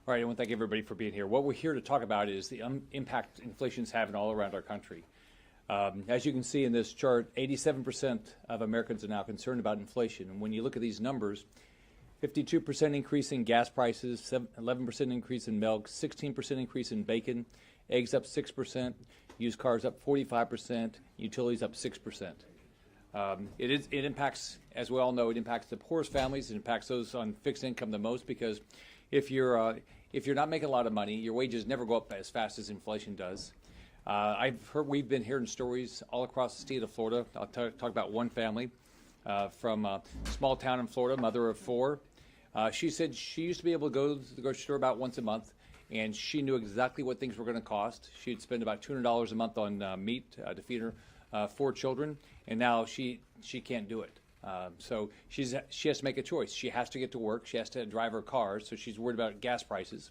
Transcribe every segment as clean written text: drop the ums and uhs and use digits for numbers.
All right, I want to thank everybody for being here. What we're here to talk about is the impact inflation is having all around our country. As you can see in this chart, 87% of Americans are now concerned about inflation. And when you look at these numbers, 52% increase in gas prices, 11% increase in milk, 16% increase in bacon, eggs up 6%, used cars up 45%, utilities up 6%. It impacts, as we all know, it impacts the poorest families. It impacts those on fixed income the most because if you're not making a lot of money, your wages never go up as fast as inflation does. We've been hearing stories all across the state of Florida. I'll talk about one family from a small town in Florida, mother of four. She said she used to be able to go to the grocery store about once a month, and she knew exactly what things were going to cost. She'd spend about $200 a month on meat to feed her four children, and now she can't do it. So she has to make a choice. She has to get to work. She has to drive her car, so she's worried about gas prices.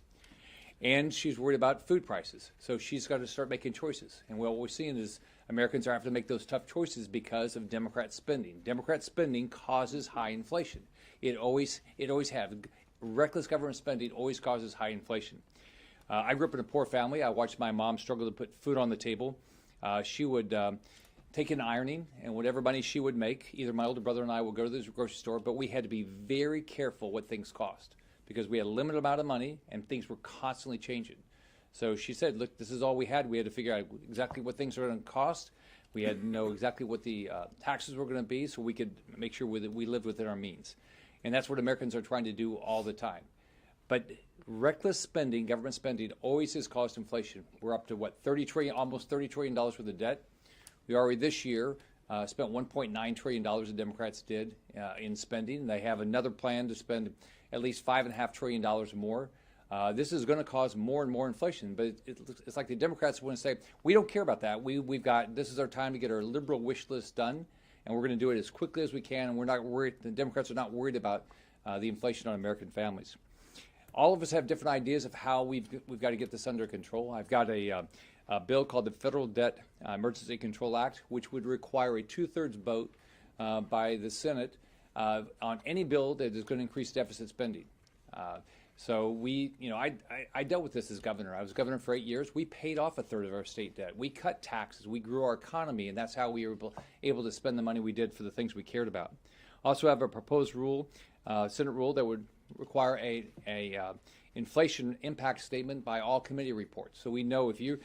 And she's worried about food prices. So she's got to start making choices. And what we're seeing is Americans are having to make those tough choices because of Democrat spending. Democrat spending causes high inflation. It always has. Reckless government spending always causes high inflation. I grew up in a poor family. I watched my mom struggle to put food on the table. She would take in ironing, and whatever money she would make, either my older brother and I would go to the grocery store, but we had to be very careful what things cost because we had a limited amount of money and things were constantly changing. So she said, look, this is all we had. We had to figure out exactly what things were going to cost. We had to know exactly what the taxes were going to be so we could make sure we lived within our means. And that's what Americans are trying to do all the time. But reckless spending, government spending, always has caused inflation. We're up to, what, almost $30 trillion worth of debt. We already this year spent $1.9 trillion, the Democrats did, in spending. They have another plan to spend at least $5.5 trillion more. This is going to cause more and more inflation, but it's like the Democrats want to say, we don't care about that. This is our time to get our liberal wish list done, and we're going to do it as quickly as we can, and we're not worried, the Democrats are not worried about the inflation on American families. All of us have different ideas of how we've got to get this under control. I've got a bill called the Federal Debt Emergency Control Act, which would require a 2/3 vote by the Senate on any bill that is going to increase deficit spending. So I dealt with this as governor. I was governor for 8 years. We paid off a third of our state debt. We cut taxes. We grew our economy, and that's how we were able to spend the money we did for the things we cared about. Also have a proposed rule, Senate rule, that would require a inflation impact statement by all committee reports. So we know if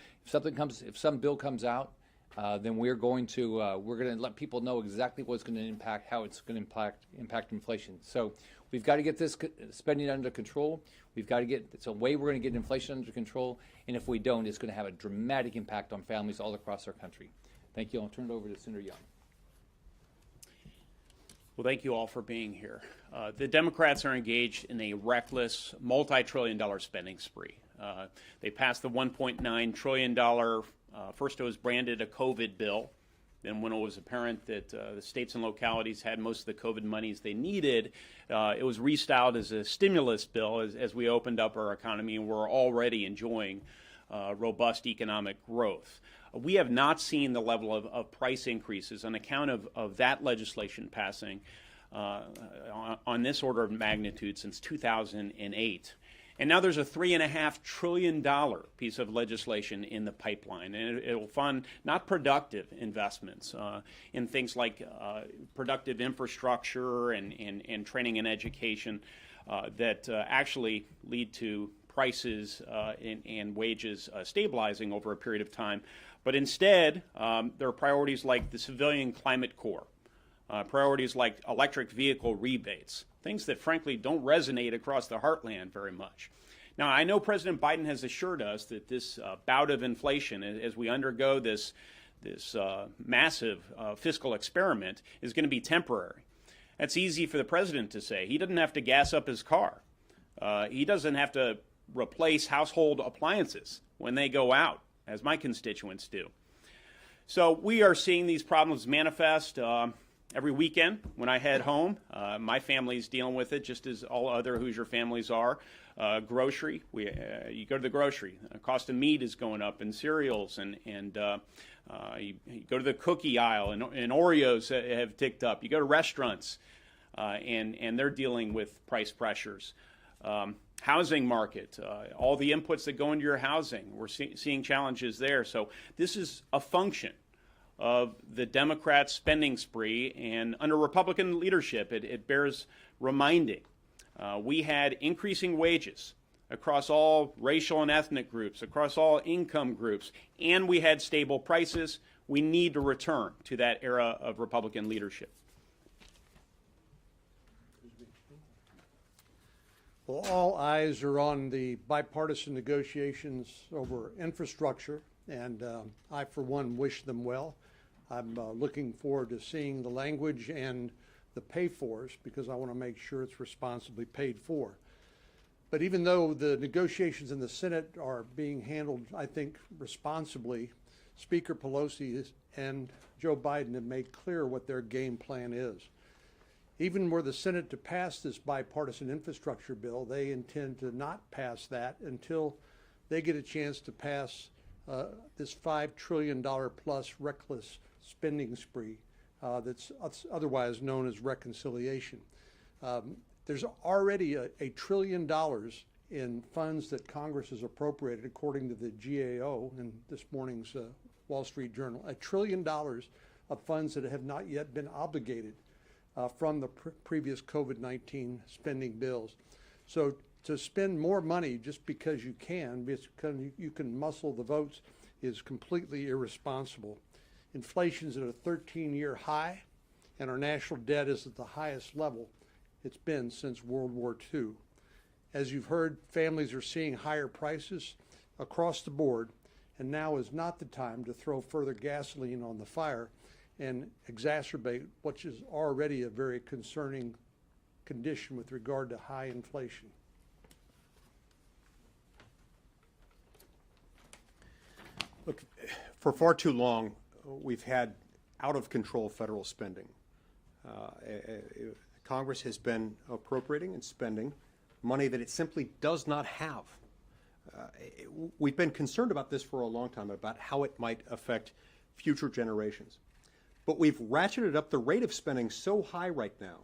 some bill comes out, then we're going to let people know exactly what's going to impact, how it's going to impact inflation. So we've got to get this spending under control. It's a way we're going to get inflation under control, and if we don't, it's going to have a dramatic impact on families all across our country. Thank you. I'll turn it over to Senator Young. Well, thank you all for being here. The Democrats are engaged in a reckless, multi-trillion-dollar spending spree. They passed the $1.9 trillion. First, it was branded a COVID bill. Then, when it was apparent that the states and localities had most of the COVID monies they needed, it was restyled as a stimulus bill as we opened up our economy, and we're already enjoying robust economic growth. We have not seen the level of price increases on account of that legislation passing on this order of magnitude since 2008. And now there's a $3.5 trillion piece of legislation in the pipeline, and it will fund not productive investments in things like productive infrastructure and training and education that actually lead to prices and wages stabilizing over a period of time. But instead, there are priorities like the Civilian Climate Corps, priorities like electric vehicle rebates, things that frankly don't resonate across the heartland very much. Now, I know President Biden has assured us that this bout of inflation, as we undergo this massive fiscal experiment, is going to be temporary. That's easy for the president to say. He doesn't have to gas up his car. He doesn't have to replace household appliances when they go out, as my constituents do. So we are seeing these problems manifest every weekend when I head home. My family's dealing with it just as all other Hoosier families are. Grocery, you go to the grocery, the cost of meat is going up, and cereals, and you go to the cookie aisle, and Oreos have ticked up. You go to restaurants, and they're dealing with price pressures. Housing market, all the inputs that go into your housing, we're seeing challenges there. So this is a function of the Democrats' spending spree, and under Republican leadership, it bears reminding. We had increasing wages across all racial and ethnic groups, across all income groups, and we had stable prices. We need to return to that era of Republican leadership. Well, all eyes are on the bipartisan negotiations over infrastructure, and I, for one, wish them well. I'm looking forward to seeing the language and the pay-fors, because I want to make sure it's responsibly paid for. But even though the negotiations in the Senate are being handled, I think, responsibly, Speaker Pelosi and Joe Biden have made clear what their game plan is. Even were the Senate to pass this bipartisan infrastructure bill, they intend to not pass that until they get a chance to pass this $5 trillion plus reckless spending spree that's otherwise known as reconciliation. There's already a trillion dollars in funds that Congress has appropriated, according to the GAO in this morning's Wall Street Journal, $1 trillion of funds that have not yet been obligated from the previous COVID-19 spending bills. So to spend more money just because you can muscle the votes, is completely irresponsible. Inflation's at a 13-year high, and our national debt is at the highest level it's been since World War II. As you've heard, families are seeing higher prices across the board, and now is not the time to throw further gasoline on the fire and exacerbate what is already a very concerning condition with regard to high inflation. Look, for far too long, we've had out-of-control federal spending. Congress has been appropriating and spending money that it simply does not have. We've been concerned about this for a long time, about how it might affect future generations. But we've ratcheted up the rate of spending so high right now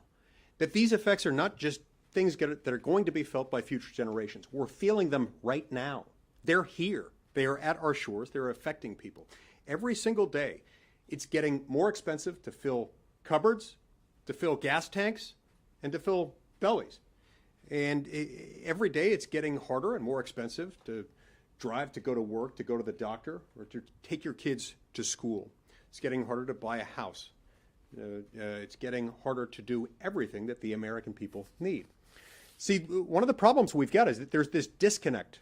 that these effects are not just things that are going to be felt by future generations. We're feeling them right now. They're here. They are at our shores. They're affecting people. Every single day, it's getting more expensive to fill cupboards, to fill gas tanks, and to fill bellies. And every day, it's getting harder and more expensive to drive to go to work, to go to the doctor, or to take your kids to school. It's getting harder to buy a house. It's getting harder to do everything that the American people need. See, one of the problems we've got is that there's this disconnect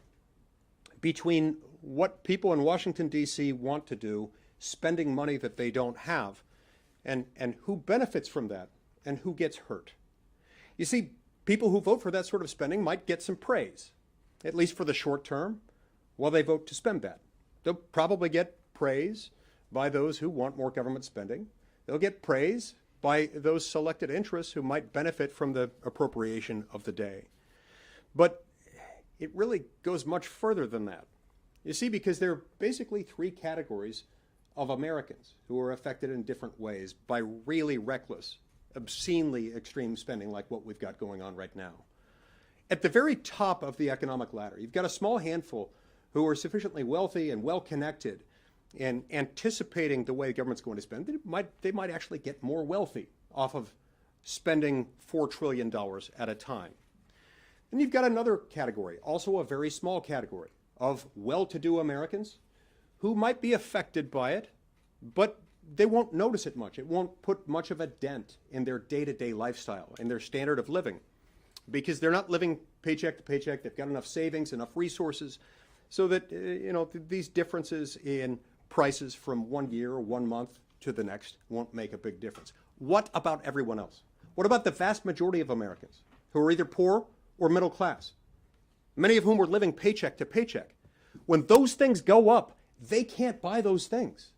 between what people in Washington, D.C. want to do, spending money that they don't have, and who benefits from that and who gets hurt. You see, people who vote for that sort of spending might get some praise, at least for the short term, while they vote to spend that. They'll probably get praise by those who want more government spending. They'll get praise by those selected interests who might benefit from the appropriation of the day. But it really goes much further than that. You see, because there are basically three categories of Americans who are affected in different ways by really reckless, obscenely extreme spending like what we've got going on right now. At the very top of the economic ladder, you've got a small handful who are sufficiently wealthy and well-connected and anticipating the way the government's going to spend. They might actually get more wealthy off of spending $4 trillion at a time. Then you've got another category, also a very small category, of well-to-do Americans who might be affected by it, but they won't notice it much. It won't put much of a dent in their day-to-day lifestyle and their standard of living, because they're not living paycheck to paycheck. They've got enough savings, enough resources, so that these differences in prices from one year or 1 month to the next won't make a big difference. What about everyone else? What about the vast majority of Americans who are either poor or middle class, many of whom are living paycheck to paycheck? When those things go up, they can't buy those things.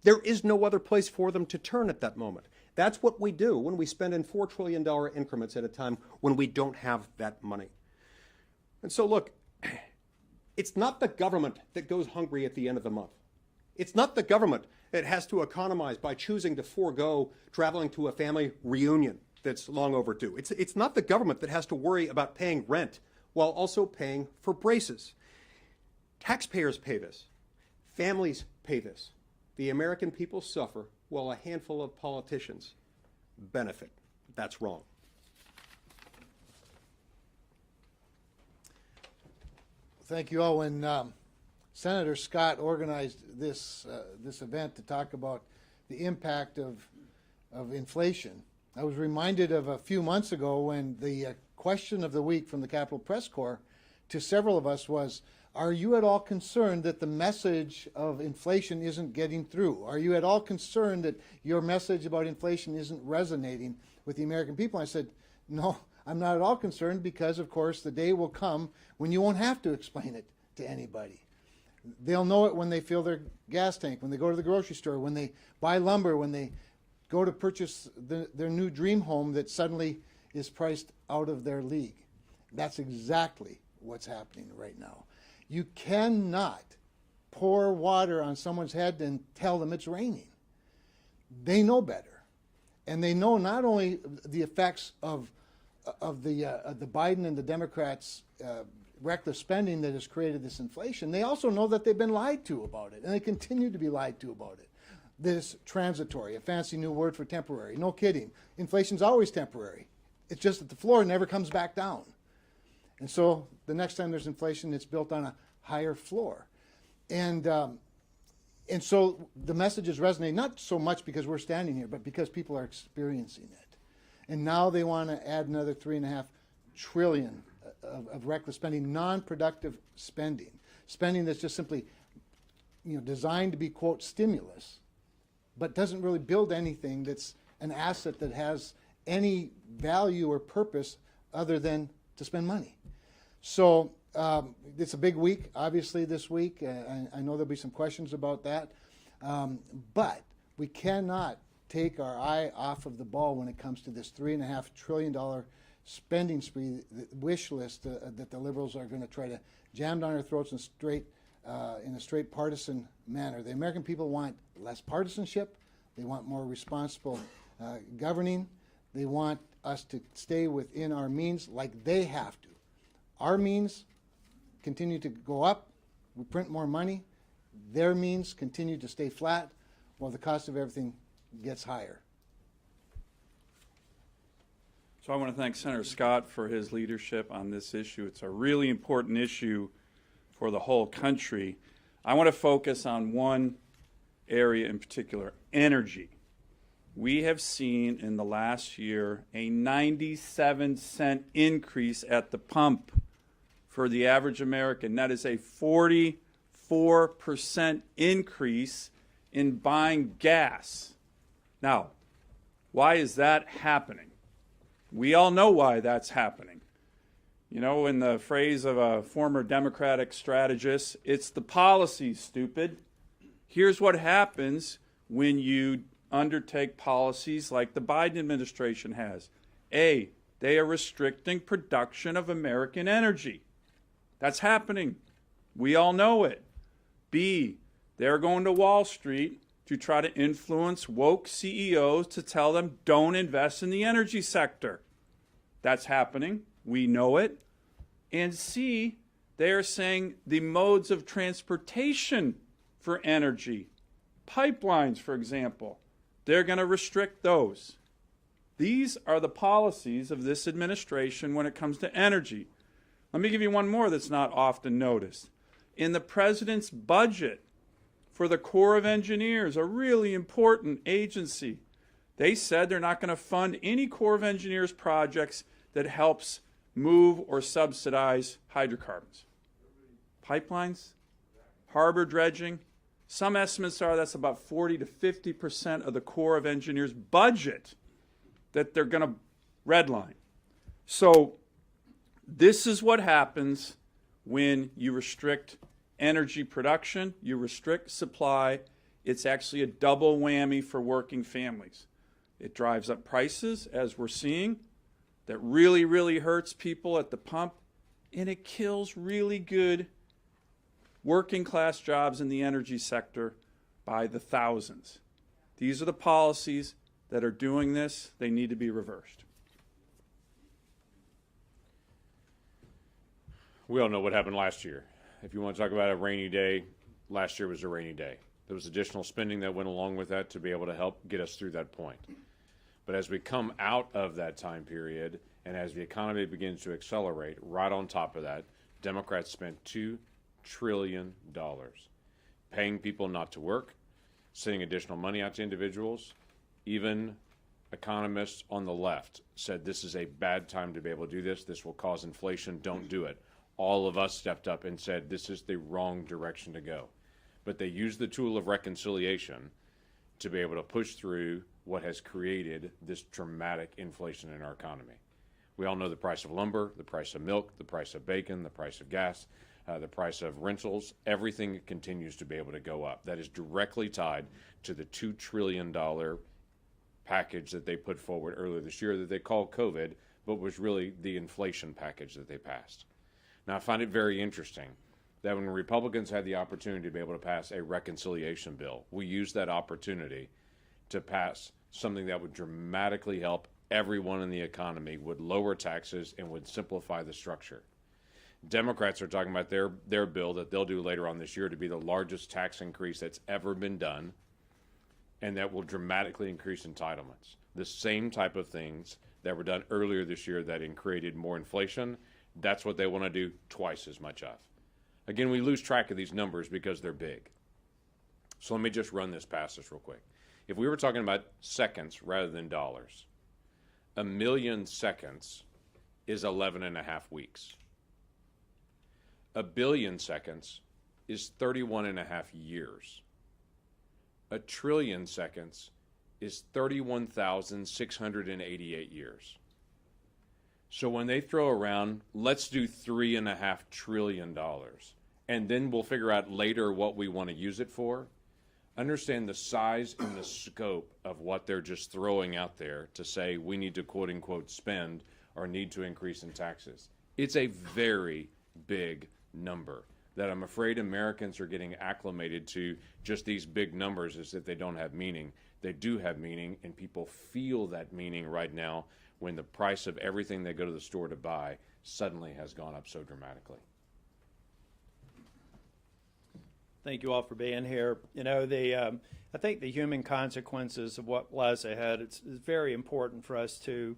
There is no other place for them to turn at that moment. That's what we do when we spend in $4 trillion increments at a time when we don't have that money. And so look, it's not the government that goes hungry at the end of the month. It's not the government that has to economize by choosing to forego traveling to a family reunion that's long overdue. It's not the government that has to worry about paying rent while also paying for braces. Taxpayers pay this. Families pay this. The American people suffer while a handful of politicians benefit. That's wrong. Thank you all. When Senator Scott organized this event to talk about the impact of inflation, I was reminded of a few months ago when the question of the week from the Capitol Press Corps to several of us was, are you at all concerned that the message of inflation isn't getting through? Are you at all concerned that your message about inflation isn't resonating with the American people? And I said, no, I'm not at all concerned, because, of course, the day will come when you won't have to explain it to anybody. They'll know it when they fill their gas tank, when they go to the grocery store, when they buy lumber, when they go to purchase their new dream home that suddenly is priced out of their league. That's exactly what's happening right now. You cannot pour water on someone's head and tell them it's raining. They know better. And they know not only the effects of the Biden and the Democrats' reckless spending that has created this inflation, they also know that they've been lied to about it, and they continue to be lied to about it. This transitory, a fancy new word for temporary. No kidding. Inflation's always temporary. It's just that the floor never comes back down. And so the next time there's inflation, it's built on a higher floor. And so the message is resonating, not so much because we're standing here, but because people are experiencing it. And now they want to add another $3.5 trillion of reckless spending, non-productive spending, spending that's just simply, designed to be, quote, stimulus, but doesn't really build anything that's an asset that has any value or purpose other than to spend money. So it's a big week, obviously, this week. I know there'll be some questions about that. But we cannot take our eye off of the ball when it comes to this $3.5 trillion spending spree, the wish list that the liberals are going to try to jam down our throats in a straight partisan manner. The American people want less partisanship. They want more responsible governing. They want us to stay within our means like they have to. Our means continue to go up. We print more money. Their means continue to stay flat while the cost of everything gets higher. So I want to thank Senator Scott for his leadership on this issue. It's a really important issue for the whole country. I want to focus on one area in particular, energy. We have seen in the last year a 97-cent increase at the pump for the average American. That is a 44% increase in buying gas. Now, why is that happening? We all know why that's happening. You know, in the phrase of a former Democratic strategist, it's the policy, stupid. Here's what happens when you undertake policies like the Biden administration has. A, they are restricting production of American energy. That's happening. We all know it. B, they're going to Wall Street to try to influence woke CEOs to tell them don't invest in the energy sector. That's happening. We know it. And C, they are saying the modes of transportation for energy, pipelines, for example, they're going to restrict those. These are the policies of this administration when it comes to energy. Let me give you one more that's not often noticed. In the president's budget for the Corps of Engineers, a really important agency, they said they're not going to fund any Corps of Engineers projects that helps move or subsidize hydrocarbons. Pipelines, harbor dredging. Some estimates are that's about 40 to 50% of the Corps of Engineers budget that they're going to redline. So this is what happens when you restrict energy production, you restrict supply. It's actually a double whammy for working families. It drives up prices, as we're seeing. That really, really hurts people at the pump, and it kills really good working class jobs in the energy sector by the thousands. These are the policies that are doing this. They need to be reversed. we all know what happened last year. If you want to talk about a rainy day, last year was a rainy day. There was additional spending that went along with that to be able to help get us through that point. But as we come out of that time period and as the economy begins to accelerate, right on top of that, Democrats spent $2 trillion paying people not to work, sending additional money out to individuals. Even economists on the left said this is a bad time to be able to do this. This will cause inflation. Don't do it. All of us stepped up and said this is the wrong direction to go. But they used the tool of reconciliation to be able to push through what has created this dramatic inflation in our economy. We all know the price of lumber, the price of milk, the price of bacon, the price of gas, the price of rentals. Everything continues to be able to go up. That is directly tied to the $2 trillion package that they put forward earlier this year that they called COVID, but was really the inflation package that they passed. Now, I find it very interesting that when Republicans had the opportunity to be able to pass a reconciliation bill, we used that opportunity to pass something that would dramatically help everyone in the economy, would lower taxes, and would simplify the structure. Democrats are talking about their bill that they'll do later on this year to be the largest tax increase that's ever been done, and that will dramatically increase entitlements. The same type of things that were done earlier this year that created more inflation, that's what they want to do twice as much of. Again, we lose track of these numbers because they're big. So let me just run this past us real quick. If we were talking about seconds rather than dollars, 1 million seconds is 11.5 weeks. 1 billion seconds is 31.5 years. 1 trillion seconds is 31,688 years. So when they throw around, let's do $3.5 trillion, and then we'll figure out later what we want to use it for, understand the size and the scope of what they're just throwing out there to say we need to quote unquote spend or need to increase in taxes. It's a very big number that I'm afraid Americans are getting acclimated to. Just these big numbers as if they don't have meaning. They do have meaning, and people feel that meaning right now when the price of everything they go to the store to buy suddenly has gone up so dramatically. Thank you all for being here. You know, I think the human consequences of what lies ahead, it's very important for us to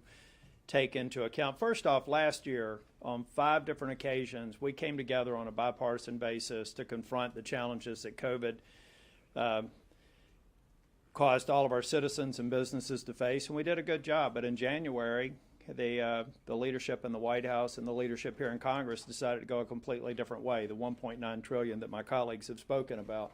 take into account. First off, last year, on 5 different occasions, we came together on a bipartisan basis to confront the challenges that COVID caused all of our citizens and businesses to face, and we did a good job. But in January, the leadership in the White House and the leadership here in Congress decided to go a completely different way, the $1.9 trillion that my colleagues have spoken about.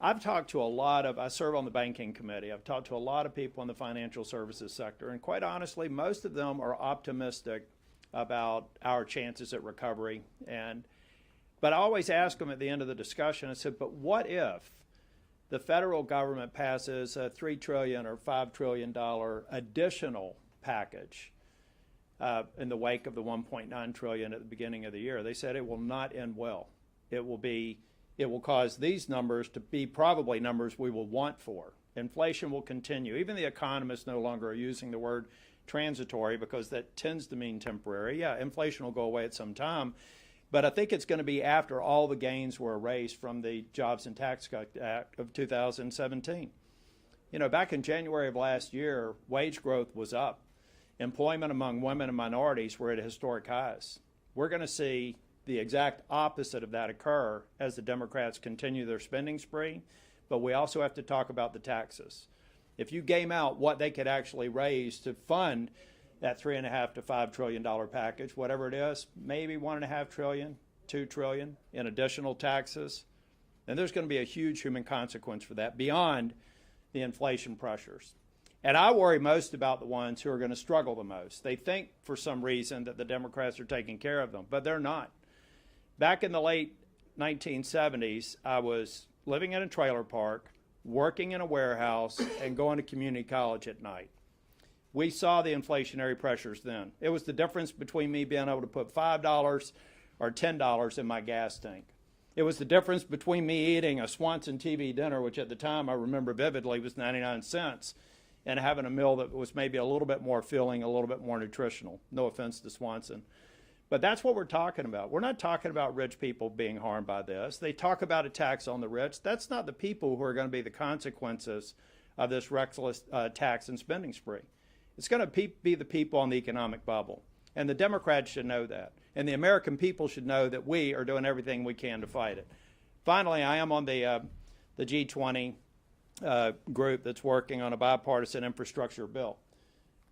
I've talked to I serve on the banking committee. I've talked to a lot of people in the financial services sector, and quite honestly, most of them are optimistic about our chances at recovery. But I always ask them at the end of the discussion, I said, but what if the federal government passes a $3 trillion or $5 trillion additional package in the wake of the $1.9 trillion at the beginning of the year? They said it will not end well. It will cause these numbers to be probably numbers we will want for. Inflation will continue. Even the economists no longer are using the word transitory because that tends to mean temporary. Yeah, inflation will go away at some time, but I think it's going to be after all the gains were erased from the Jobs and Tax Act of 2017. You know, back in January of last year, wage growth was up. Employment among women and minorities were at historic highs. We're going to see the exact opposite of that occur as the Democrats continue their spending spree, but we also have to talk about the taxes. If you game out what they could actually raise to fund that $3.5 to $5 trillion package, whatever it is, maybe $1.5 trillion, $2 trillion in additional taxes, then there's going to be a huge human consequence for that beyond the inflation pressures. And I worry most about the ones who are going to struggle the most. They think for some reason that the Democrats are taking care of them, but they're not. Back in the late 1970s, I was living in a trailer park, working in a warehouse, and going to community college at night. We saw the inflationary pressures then. It was the difference between me being able to put $5 or $10 in my gas tank. It was the difference between me eating a Swanson TV dinner, which at the time I remember vividly was 99 cents, and having a meal that was maybe a little bit more filling, a little bit more nutritional. No offense to Swanson. But that's what we're talking about. We're not talking about rich people being harmed by this. They talk about a tax on the rich. That's not the people who are going to be the consequences of this reckless tax and spending spree. It's going to be the people on the economic bubble. And the Democrats should know that. And the American people should know that we are doing everything we can to fight it. Finally, I am on the G20 group that's working on a bipartisan infrastructure bill.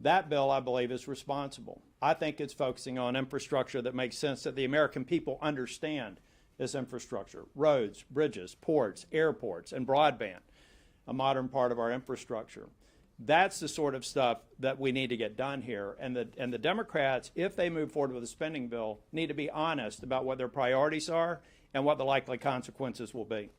That bill, I believe, is responsible. I think it's focusing on infrastructure that makes sense, that the American people understand this infrastructure. Roads, bridges, ports, airports, and broadband, a modern part of our infrastructure. That's the sort of stuff that we need to get done here. And the Democrats, if they move forward with a spending bill, need to be honest about what their priorities are and what the likely consequences will be.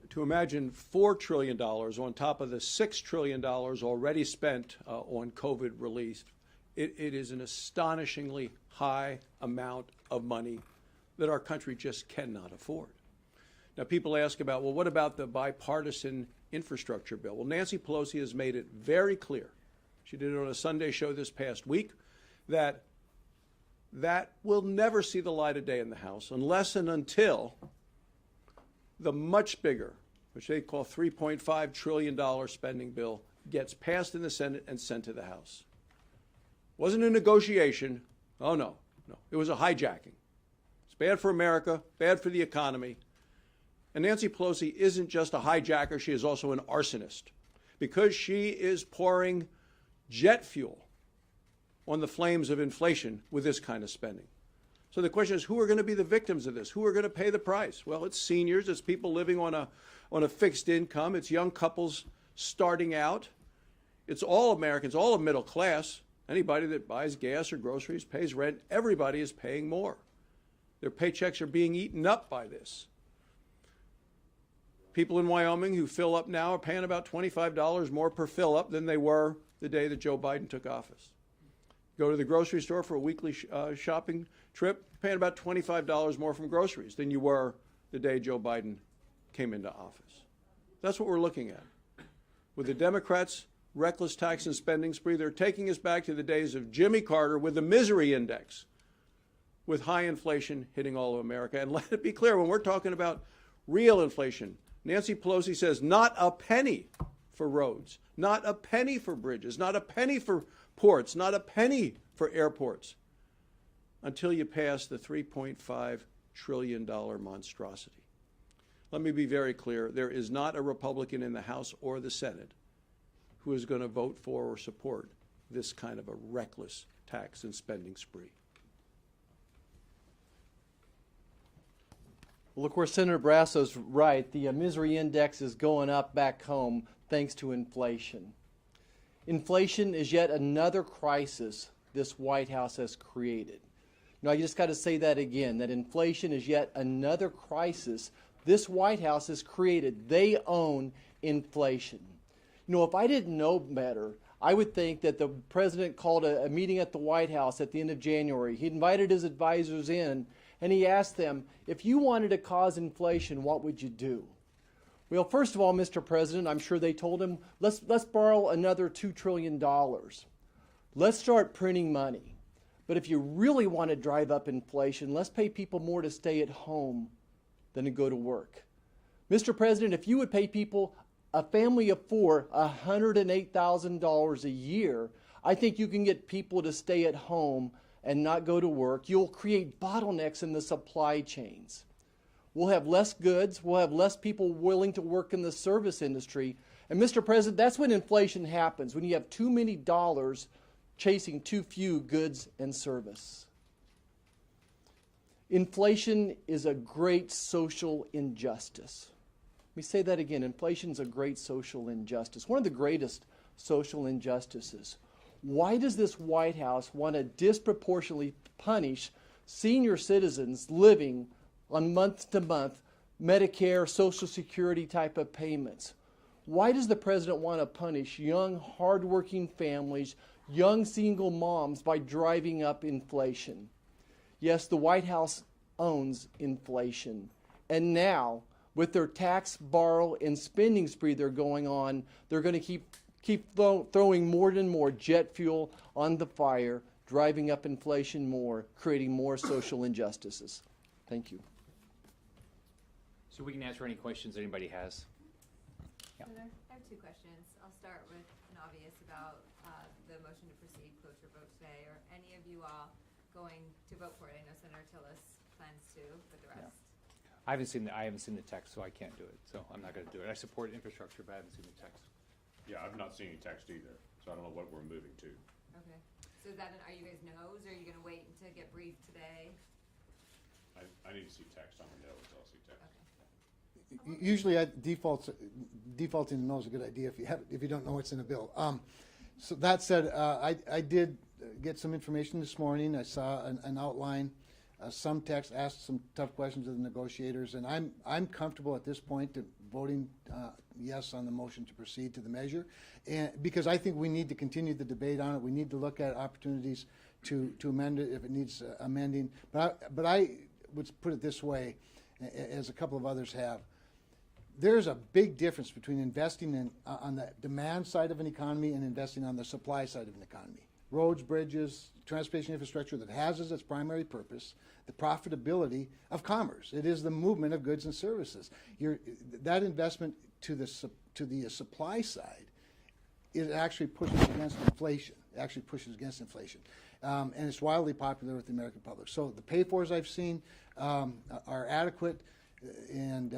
To imagine $4 trillion on top of the $6 trillion already spent on COVID relief, it is an astonishingly high amount of money that our country just cannot afford. Now, people ask about, well, what about the bipartisan infrastructure bill? Well, Nancy Pelosi has made it very clear, she did it on a Sunday show this past week, that that will never see the light of day in the House unless and until the much bigger, which they call $3.5 trillion spending bill, gets passed in the Senate and sent to the House. It wasn't a negotiation. Oh, no. It was a hijacking. It's bad for America, bad for the economy. And Nancy Pelosi isn't just a hijacker, she is also an arsonist, because she is pouring jet fuel on the flames of inflation with this kind of spending. So the question is, who are going to be the victims of this? Who are going to pay the price? Well, it's seniors, it's people living on a fixed income, it's young couples starting out, it's all Americans, all of middle class. Anybody that buys gas or groceries, pays rent, everybody is paying more. Their paychecks are being eaten up by this. People in Wyoming who fill up now are paying about $25 more per fill up than they were the day that Joe Biden took office. Go to the grocery store for a weekly shopping trip, paying about $25 more from groceries than you were the day Joe Biden came into office. That's what we're looking at. With the Democrats' reckless tax and spending spree, they're taking us back to the days of Jimmy Carter with the misery index, with high inflation hitting all of America. And let it be clear, when we're talking about real inflation, Nancy Pelosi says not a penny for roads, not a penny for bridges, not a penny for ports, not a penny for airports, until you pass the $3.5 trillion monstrosity. Let me be very clear. There is not a Republican in the House or the Senate who is going to vote for or support this kind of a reckless tax and spending spree. Well, of course, Senator Brasso's right. The misery index is going up back home thanks to inflation. Inflation is yet another crisis this White House has created. You know, I just got to say that again, that inflation is yet another crisis this White House has created. They own inflation. You know, if I didn't know better, I would think that the president called a meeting at the White House at the end of January. He invited his advisors in, and he asked them, if you wanted to cause inflation, what would you do? Well, first of all, Mr. President, I'm sure they told him, let's borrow another $2 trillion. Let's start printing money. But if you really want to drive up inflation, let's pay people more to stay at home than to go to work. Mr. President, if you would pay people, a family of four, $108,000 a year, I think you can get people to stay at home and not go to work. You'll create bottlenecks in the supply chains. We'll have less goods. We'll have less people willing to work in the service industry. And Mr. President, that's when inflation happens, when you have too many dollars chasing too few goods and service. Inflation is a great social injustice. Let me say that again. Inflation is a great social injustice, one of the greatest social injustices. Why does this White House want to disproportionately punish senior citizens living on month-to-month Medicare, Social Security type of payments? Why does the president want to punish young, hardworking families, young single moms by driving up inflation? Yes, the White House owns inflation. And now, with their tax, borrow, and spending spree they're going on, they're going to keep keep throwing more and more jet fuel on the fire, driving up inflation more, creating more social injustices. Thank you. So we can answer any questions anybody has. Senator, I have two questions. I'll start with an obvious about the motion to proceed cloture vote today. Are any of you all going to vote for it? I know Senator Tillis plans to, but the rest. I haven't seen the text, so I can't do it. So I'm not going to do it. I support infrastructure, but I haven't seen the text. Yeah, I've not seen any text either, so I don't know what we're moving to. Okay. So is that are you guys no's, or are you going to wait to get briefed today? I need to see text on the no until I see text. Okay. Usually, defaulting to no is a good idea if you don't know what's in a bill. So that said, I did get some information this morning. I saw an outline, some text, asked some tough questions of the negotiators, and I'm comfortable at this point to voting yes on the motion to proceed to the measure, and because I think we need to continue the debate on it. We need to look at opportunities to amend it if it needs amending. But I would put it this way, as a couple of others have. There's a big difference between investing on the demand side of an economy and investing on the supply side of an economy. Roads, bridges, transportation infrastructure that has as its primary purpose the profitability of commerce. It is the movement of goods and services. That investment to the supply side, it actually pushes against inflation. It actually pushes against inflation. And it's wildly popular with the American public. So the pay-fors I've seen are adequate, and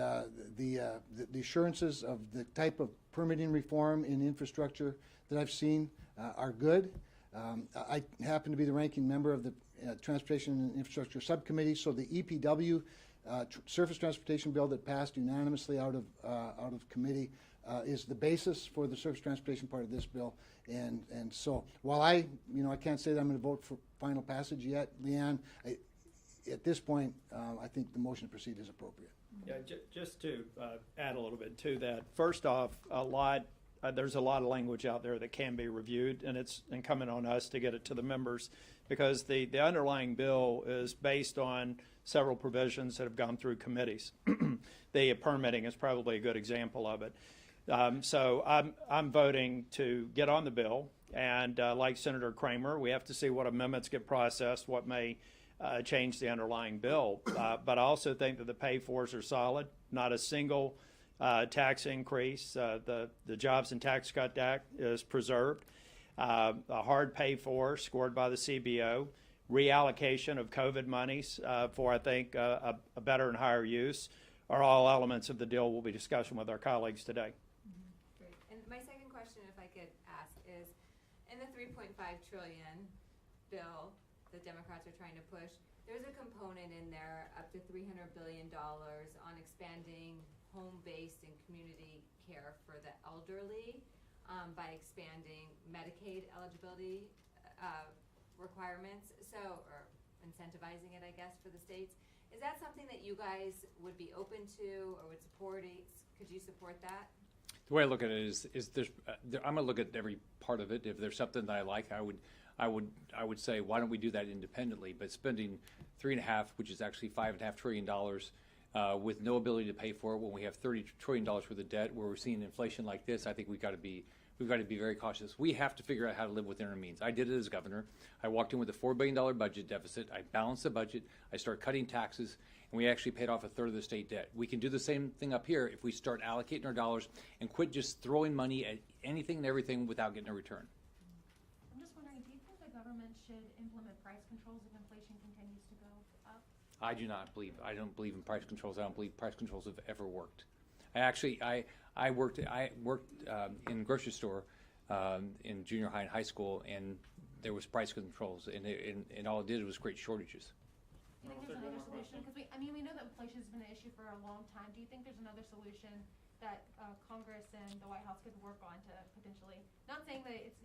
the assurances of the type of permitting reform in infrastructure that I've seen are good. I happen to be the ranking member of the Transportation and Infrastructure Subcommittee, so the EPW surface transportation bill that passed unanimously out of committee is the basis for the surface transportation part of this bill. And so while I can't say that I'm going to vote for final passage yet, Leanne, at this point, I think the motion to proceed is appropriate. Yeah, just to add a little bit to that. First off, there's a lot of language out there that can be reviewed, and it's incumbent on us to get it to the members, because the underlying bill is based on several provisions that have gone through committees. The permitting is probably a good example of it. So I'm voting to get on the bill, and like Senator Kramer, we have to see what amendments get processed, what may change the underlying bill. But I also think that the pay-fors are solid. Not a single tax increase. The Jobs and Tax Cut Act is preserved. A hard pay-for scored by the CBO. Reallocation of COVID monies for, I think, a better and higher use are all elements of the deal we'll be discussing with our colleagues today. Great. And my second question, if I could ask, is in the $3.5 trillion bill the Democrats are trying to push, there's a component in there up to $300 billion on expanding home-based and community care for the elderly by expanding Medicaid eligibility requirements, or incentivizing it, I guess, for the states. Is that something that you guys would be open to or would support? Could you support that? The way I look at it is I'm going to look at every part of it. If there's something that I like, I would say, why don't we do that independently? But spending $3.5, which is actually $5.5 trillion, with no ability to pay for it when we have $30 trillion worth of debt, where we're seeing inflation like this, I think we've got to be very cautious. We have to figure out how to live within our means. I did it as governor. I walked in with a $4 billion budget deficit. I balanced the budget. I started cutting taxes, and we actually paid off a third of the state debt. We can do the same thing up here if we start allocating our dollars and quit just throwing money at anything and everything without getting a return. I'm just wondering, do you think the government should implement price controls if inflation continues to go up? I don't believe in price controls. I don't believe price controls have ever worked. I worked in a grocery store in junior high and high school, and there was price controls, and all it did was create shortages. Do you think there's another solution? Because we know that inflation has been an issue for a long time. Do you think there's another solution that Congress and the White House could work on to potentially, not saying that it's,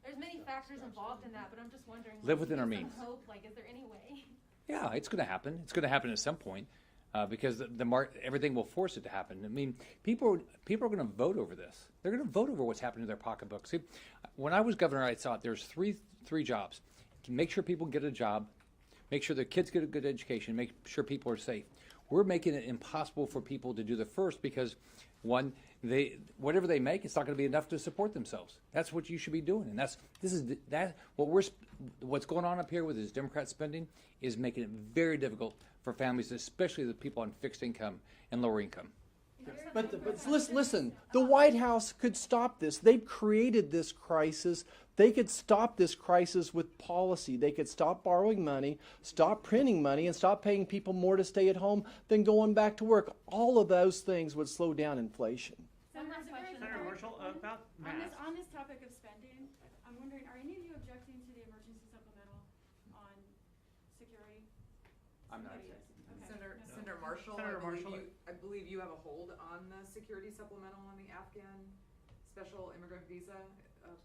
there's many factors involved in that, but I'm just wondering. Live within our means. Hope, is there any way? Yeah, it's going to happen. It's going to happen at some point. Because everything will force it to happen. I mean, people are going to vote over this. They're going to vote over what's happening to their pocketbooks. See, when I was governor, I thought there's three jobs: make sure people get a job, make sure their kids get a good education, make sure people are safe. We're making it impossible for people to do the first because, one, whatever they make, it's not going to be enough to support themselves. That's what you should be doing, and what's going on up here with this Democrat spending is making it very difficult for families, especially the people on fixed income and lower income. But listen, the White House could stop this. They've created this crisis. They could stop this crisis with policy. They could stop borrowing money, stop printing money, and stop paying people more to stay at home than going back to work. All of those things would slow down inflation. Senator Marshall, about masks. On this topic of spending, I'm wondering, are any of you objecting to the emergency supplemental on security? I'm not. Okay. Senator Marshall, I believe you have a hold on the security supplemental on the Afghan special immigrant visa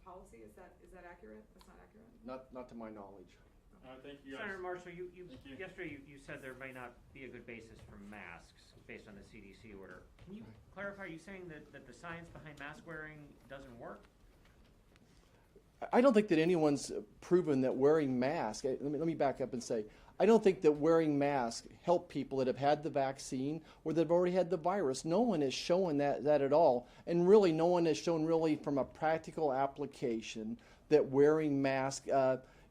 policy. Is that accurate? That's not accurate? Not to my knowledge. Thank you, Senator Marshall, yesterday you said there may not be a good basis for masks based on the CDC order. Can you clarify? Are you saying that the science behind mask wearing doesn't work? I don't think that anyone's proven that wearing masks. Let me back up and say, I don't think that wearing masks help people that have had the vaccine or that have already had the virus. No one has shown that at all. And really, no one has shown really from a practical application that wearing masks,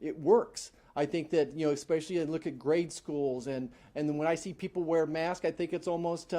it works. I think that, especially I look at grade schools and then when I see people wear masks, I think it's almost,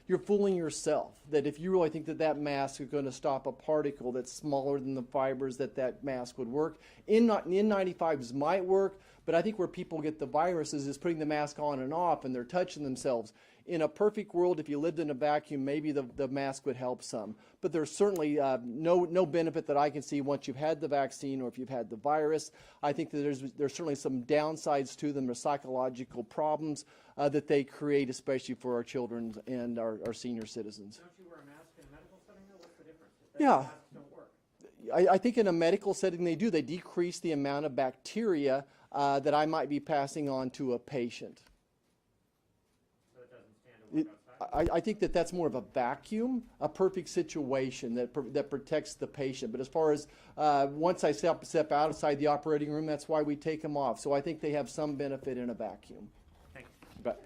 you're fooling yourself. That if you really think that mask is going to stop a particle that's smaller than the fibers, that mask would work. N95s might work, but I think where people get the viruses is putting the mask on and off and they're touching themselves. In a perfect world, if you lived in a vacuum, maybe the mask would help some. But there's certainly no benefit that I can see once you've had the vaccine or if you've had the virus. I think that there's certainly some downsides to them, or psychological problems that they create, especially for our children and our senior citizens. Don't you wear a mask in a medical setting, though? What's the difference? Masks don't work. I think in a medical setting they do. They decrease the amount of bacteria that I might be passing on to a patient. I think that's more of a vacuum, a perfect situation that protects the patient. But as far as once I step outside the operating room, that's why we take them off. So I think they have some benefit in a vacuum. Thank you. But